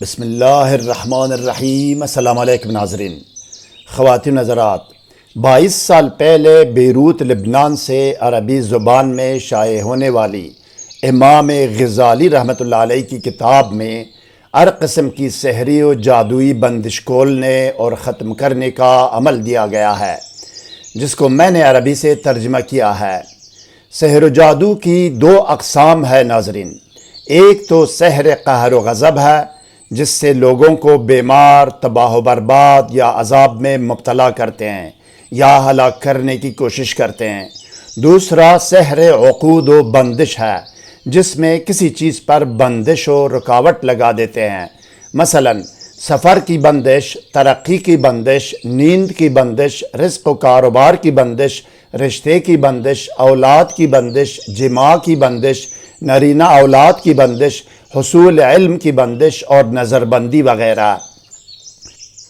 بسم اللہ الرحمن الرحیم۔ السلام علیکم ناظرین، خواتین حضرات، 22 سال پہلے بیروت لبنان سے عربی زبان میں شائع ہونے والی امام غزالی رحمۃ اللہ علیہ کی کتاب میں ہر قسم کی سحری و جادوئی بندش کھولنے اور ختم کرنے کا عمل دیا گیا ہے، جس کو میں نے عربی سے ترجمہ کیا ہے۔ سحر و جادو کی دو اقسام ہے ناظرین، ایک تو سحر قہر و غضب ہے، جس سے لوگوں کو بیمار، تباہ و برباد یا عذاب میں مبتلا کرتے ہیں یا ہلاک کرنے کی کوشش کرتے ہیں۔ دوسرا سحر عقود و بندش ہے، جس میں کسی چیز پر بندش و رکاوٹ لگا دیتے ہیں، مثلا سفر کی بندش، ترقی کی بندش، نیند کی بندش، رزق و کاروبار کی بندش، رشتے کی بندش، اولاد کی بندش، جماع کی بندش، نرینہ اولاد کی بندش، حصول علم کی بندش اور نظر بندی وغیرہ۔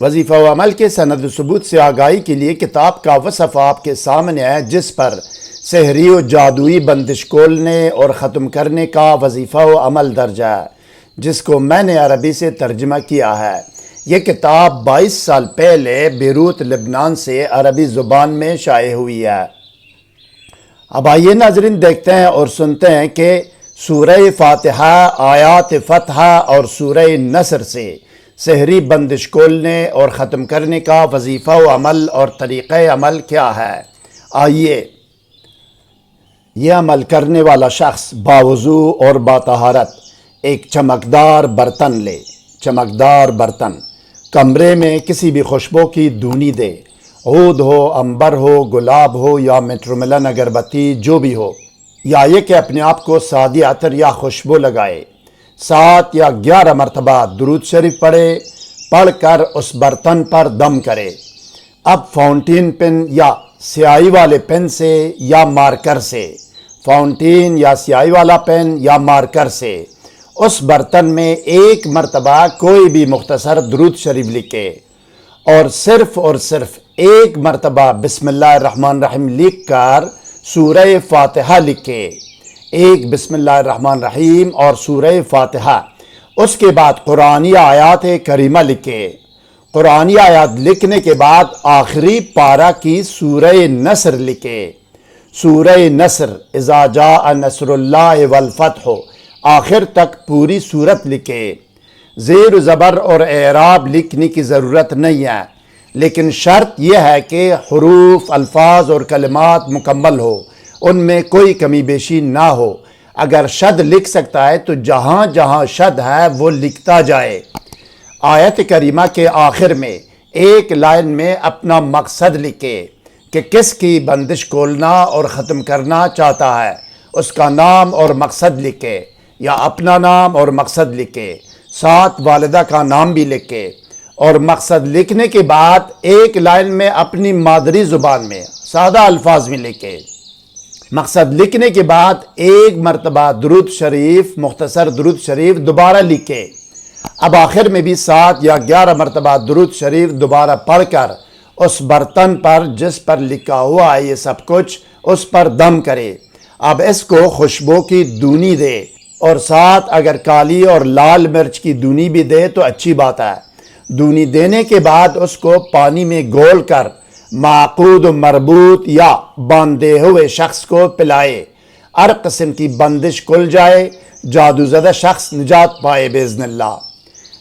وظیفہ و عمل کے سند و ثبوت سے آگاہی کے لیے کتاب کا وصف آپ کے سامنے ہے، جس پر سحری و جادوئی بندش کھولنے اور ختم کرنے کا وظیفہ و عمل درج ہے، جس کو میں نے عربی سے ترجمہ کیا ہے۔ یہ کتاب 22 سال پہلے بیروت لبنان سے عربی زبان میں شائع ہوئی ہے۔ اب آئیے ناظرین دیکھتے ہیں اور سنتے ہیں کہ سورہ فاتحہ، آیات فتحہ اور سورہ نصر سے سحری بندش کھولنے اور ختم کرنے کا وظیفہ و عمل اور طریقہ عمل کیا ہے۔ آئیے، یہ عمل کرنے والا شخص باوضو اور باطہارت ایک چمکدار برتن لے۔ چمکدار برتن کمرے میں کسی بھی خوشبو کی دھونی دے، عود ہو، عنبر ہو، گلاب ہو یا میٹروملن اگربتی، جو بھی ہو، یا یہ کہ اپنے آپ کو سادی عطر یا خوشبو لگائے۔ 7 یا 11 مرتبہ درود شریف پڑھ کر اس برتن پر دم کرے۔ اب فاؤنٹین پن یا سیاہی والے پن سے یا مارکر سے، فاؤنٹین یا سیاہی والا پن یا مارکر سے اس برتن میں ایک مرتبہ کوئی بھی مختصر درود شریف لکھے اور صرف ایک مرتبہ بسم اللہ الرحمن الرحیم لکھ کر سورہ فاتحہ لکھے۔ ایک بسم اللہ الرحمن الرحیم اور سورہ فاتحہ، اس کے بعد قرآنی آیات کریمہ لکھے۔ قرآنی آیات لکھنے کے بعد آخری پارہ کی سورہ نصر لکھے۔ سورہ نصر، اذا جاء نصر اللہ والفتح، آخر تک پوری سورت لکھے۔ زیر و زبر اور اعراب لکھنے کی ضرورت نہیں ہے، لیکن شرط یہ ہے کہ حروف، الفاظ اور کلمات مکمل ہو، ان میں کوئی کمی بیشی نہ ہو۔ اگر شد لکھ سکتا ہے تو جہاں جہاں شد ہے وہ لکھتا جائے۔ آیت کریمہ کے آخر میں ایک لائن میں اپنا مقصد لکھے کہ کس کی بندش کھولنا اور ختم کرنا چاہتا ہے، اس کا نام اور مقصد لکھے، یا اپنا نام اور مقصد لکھے، ساتھ والدہ کا نام بھی لکھے، اور مقصد لکھنے کے بعد ایک لائن میں اپنی مادری زبان میں سادہ الفاظ میں لکھے۔ مقصد لکھنے کے بعد ایک مرتبہ درود شریف، مختصر درود شریف دوبارہ لکھے۔ اب آخر میں بھی 7 یا 11 مرتبہ درود شریف دوبارہ پڑھ کر اس برتن پر جس پر لکھا ہوا ہے یہ سب کچھ، اس پر دم کرے۔ اب اس کو خوشبو کی دھونی دے، اور ساتھ اگر کالی اور لال مرچ کی دھونی بھی دے تو اچھی بات ہے۔ دھونی دینے کے بعد اس کو پانی میں گھول کر معقود و مربوط یا باندھے ہوئے شخص کو پلائے۔ ہر قسم کی بندش کھل جائے، جادو زدہ شخص نجات پائے باذن اللہ۔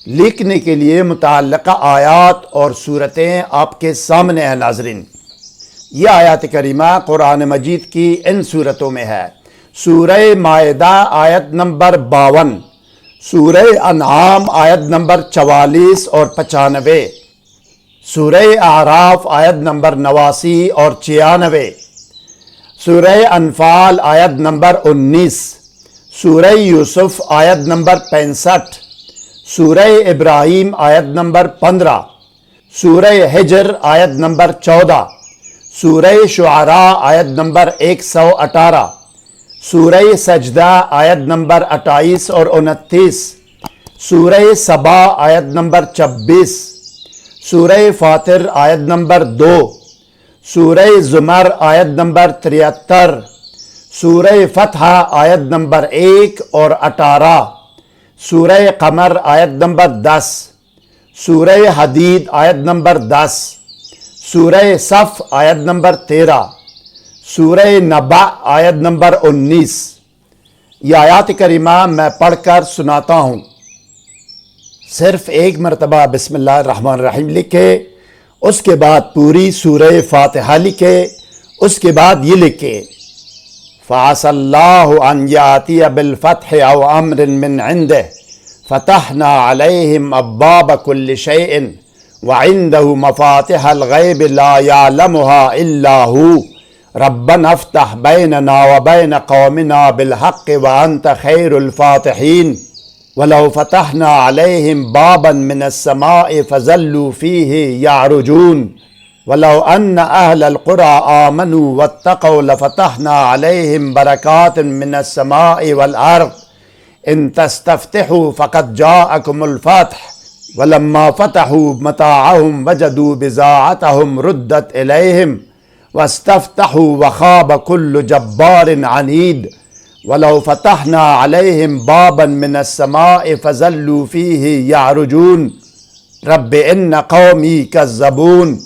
لکھنے کے لیے متعلقہ آیات اور صورتیں آپ کے سامنے ہیں ناظرین۔ یہ آیات کریمہ قرآن مجید کی ان صورتوں میں ہے: سورہ مائدہ آیت نمبر 52، سورہ انعام آیت نمبر 44 اور 95، سورہ اعراف آیت نمبر 89 اور 96، سورہ انفال آیت نمبر 19، سورہ یوسف آیت نمبر 65، سورہ ابراہیم آیت نمبر 15، سورہ حجر آیت نمبر 14، سورہ شعراء آیت نمبر 118، سورہ سجدہ آیت نمبر 28 اور 29، سورہ سبا آیت نمبر 26، سورہ فاطر آیت نمبر 2، سورہ زمر آیت نمبر 73، سورہ فتح آیت نمبر 1 اور 18، سورہ قمر آیت نمبر 10، سورہ حدید آیت نمبر 10، سورہ صف آیت نمبر 13، سورہ نبع آیت نمبر 19۔ یہ آیات کریمہ میں پڑھ کر سناتا ہوں۔ صرف ایک مرتبہ بسم اللہ الرحمن الرحیم لکھے، اس کے بعد پوری سورہ فاتحہ لکھے، اس کے بعد یہ لکھے فَعَسَى اللَّهُ أَنْ يَأْتِيَ بِالْفَتْحِ أَوْ أَمْرٍ مِّنْ عِنْدِهِ فَتَحْنَا عَلَيْهِمْ أَبْوَابَ كُلِّ شَيْءٍ وَعِنْدَهُ مَفَاتِحَ الْغَيْبِ لَا يَعْلَمُهَا إِلَّا هُوَ رَبَّنَا افْتَحْ بَيْنَنَا وَبَيْنَ قَوْمِنَا بِالْحَقِّ وَأَنْتَ خَيْرُ الْفَاتِحِينَ وَلَوْ فَتَحْنَا عَلَيْهِمْ بَابًا مِّنَ السَّمَاءِ فَظَلُّوا فِيهِ يَعْرُجُونَ وَلَوْ أَنَّ أَهْلَ الْقُرَىٰ آمَنُوا وَاتَّقَوْا لَفَتَحْنَا عَلَيْهِمْ بَرَكَاتٍ مِّنَ السَّمَاءِ وَالْأَرْضِ إِن تَسْتَفْتِحُوا فَقَدْ جَاءَكُمُ الْفَتْحُ وَلَمَّا فَتَحُوا مَتَاعَهُمْ وَجَدُوا بِضَاعَتَهُمْ رُدَّتْ إِلَيْهِمْ وَاسْتَفْتَحُوا وَخَابَ كُلُّ جَبَّارٍ عَنِيدٍ وَلَوْ فَتَحْنَا عَلَيْهِمْ بَابًا مِّنَ السَّمَاءِ فَظَلُّوا فِيهِ يَعْرُجُونَ رَبِّ إِنَّ قَوْمِي كَذَّبُونِ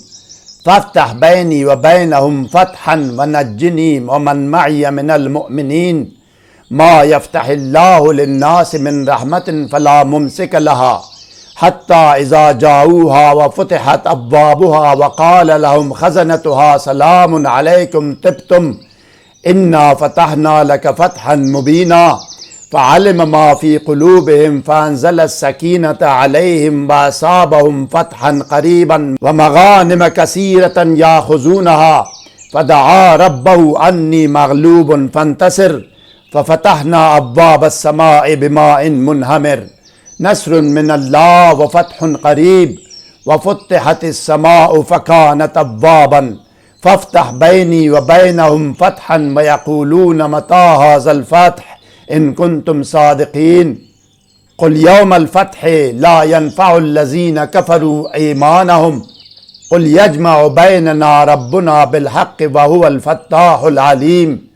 فافتح بيني وبينهم فتحا ونجني ومن معي من المؤمنين ما يفتح الله للناس من رحمة فلا ممسك لها حتى إذا جاءوها وفتحت أبوابها وقال لهم خزنتها سلام عليكم طبتم إنا فتحنا لك فتحا مبينا فعلم ما في قلوبهم فأنزل السكينة عليهم وأصابهم فتحا قريبا ومغانم كثيرة يأخذونها فدعا ربه أني مغلوب فانتصر ففتحنا أبواب السماء بماء منهمر نصر من الله وفتح قريب وفتحت السماء فكانت أبوابا فافتح بيني وبينهم فتحا ويقولون متى هذا الفتح إن كنتم صادقين قل يوم الفتح لا ينفع الذين كفروا إيمانهم قل يجمع بيننا ربنا بالحق وهو الفتاح العليم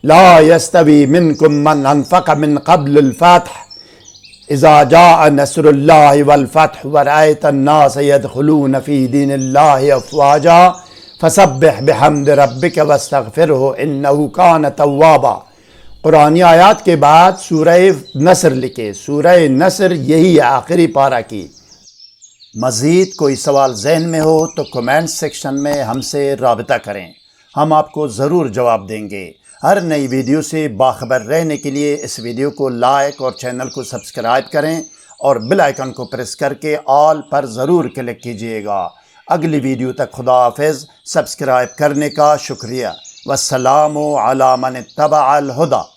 لا يستوي منكم من أنفق من قبل الفتح إذا جاء نصر الله والفتح ورأيت الناس يدخلون في دين الله أفواجا فسبح بحمد ربك واستغفره إنه كان توابا۔ قرآنی آیات کے بعد سورہ نصر لکھے۔ سورہ نصر یہی آخری پارہ کی۔ مزید کوئی سوال ذہن میں ہو تو کمنٹ سیکشن میں ہم سے رابطہ کریں، ہم آپ کو ضرور جواب دیں گے۔ ہر نئی ویڈیو سے باخبر رہنے کے لیے اس ویڈیو کو لائک اور چینل کو سبسکرائب کریں اور بیل آئیکن کو پریس کر کے آل پر ضرور کلک کیجئے گا۔ اگلی ویڈیو تک خدا حافظ۔ سبسکرائب کرنے کا شکریہ۔ والسلام علی من اتبع الہدی۔